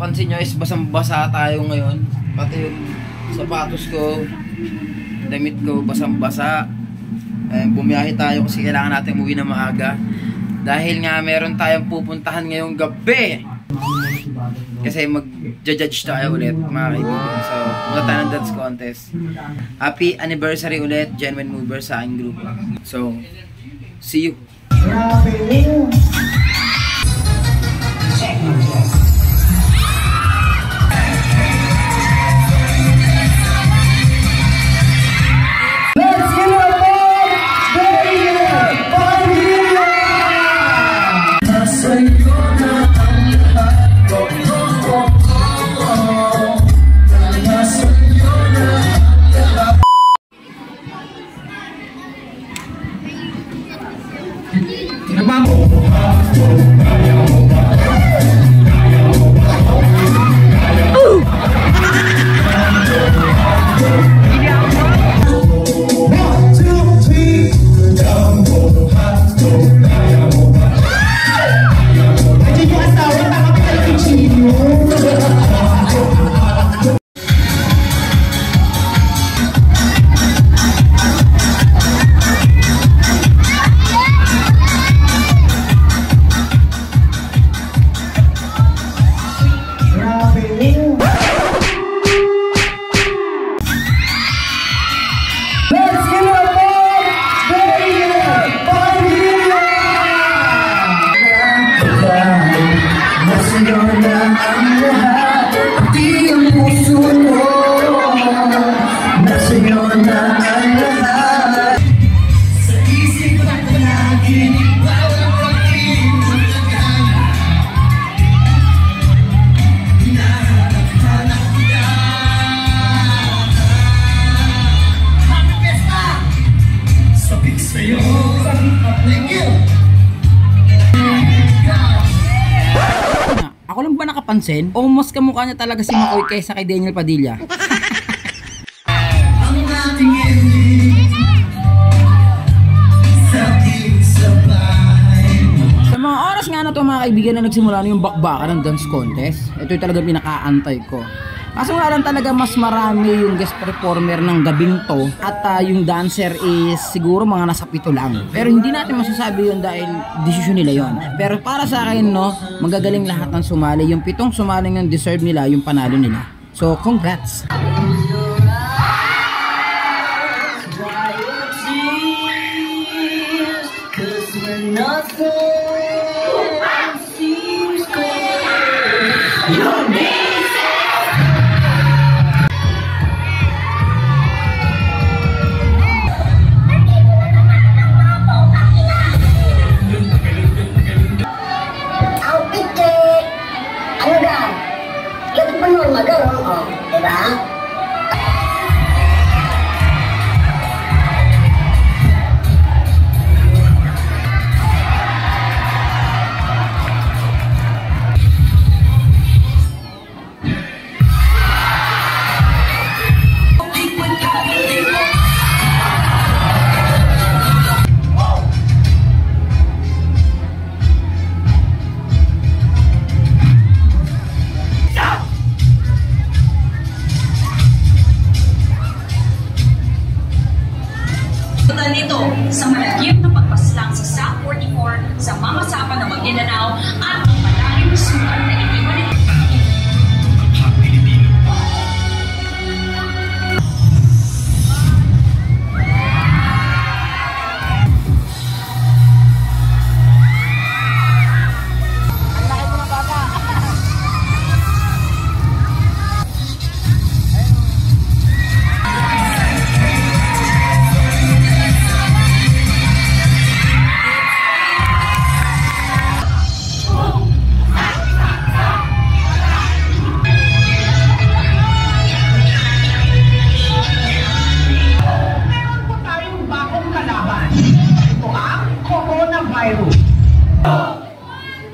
mapapansin nyo is basang-basa tayo ngayon. Pati yung sapatos ko, damit ko, basang-basa. Bumiyahe tayo kasi kailangan natin umuwi na maaga. Dahil nga meron tayong pupuntahan ngayong gabi. Kasi mag-judge tayo ulit, mga kaibigan. So, punta tayo ng dance contest. Happy anniversary ulit, Genuine Mover sa aking group. So, see you. Ako lang ba nakapansin? O mas kamukha niya talaga si Makoy kaysa kay Daniel Padilla. Sa mga oras nga na ito mga kaibigan na nagsimula na yung bakbakan ng dance contest, ito yung talaga pinakaantay ko. Kaso nga lang talaga mas marami yung guest performer ng gabing to at yung dancer is siguro mga nasa 7 lang. Pero hindi natin masasabi yun dahil desisyon nila yon. Pero para sa akin no, magagaling lahat ng sumali. Yung 7 sumali ng deserve nila yung panalo nila. So congrats! Nito sa malagim na pagpaslang sa SAP 44 sa mga sapa ng Maguindanao at ang malalim na sukat na iniwan nito.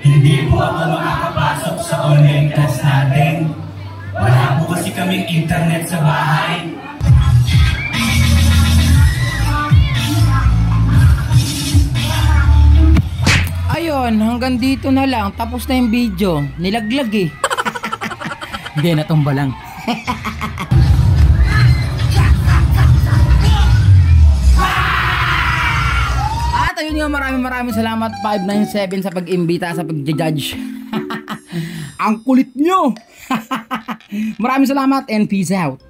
Hindi po ako makakapasok sa online class natin. Wala po kasi kaming internet sa bahay. Ayun, hanggang dito na lang. Tapos na yung video. Nilaglag eh. Hindi, natumba lang. At ayun nga, maraming salamat 597 sa pag-imbita sa pag-judge. Ang kulit nyo. Maraming salamat and peace out.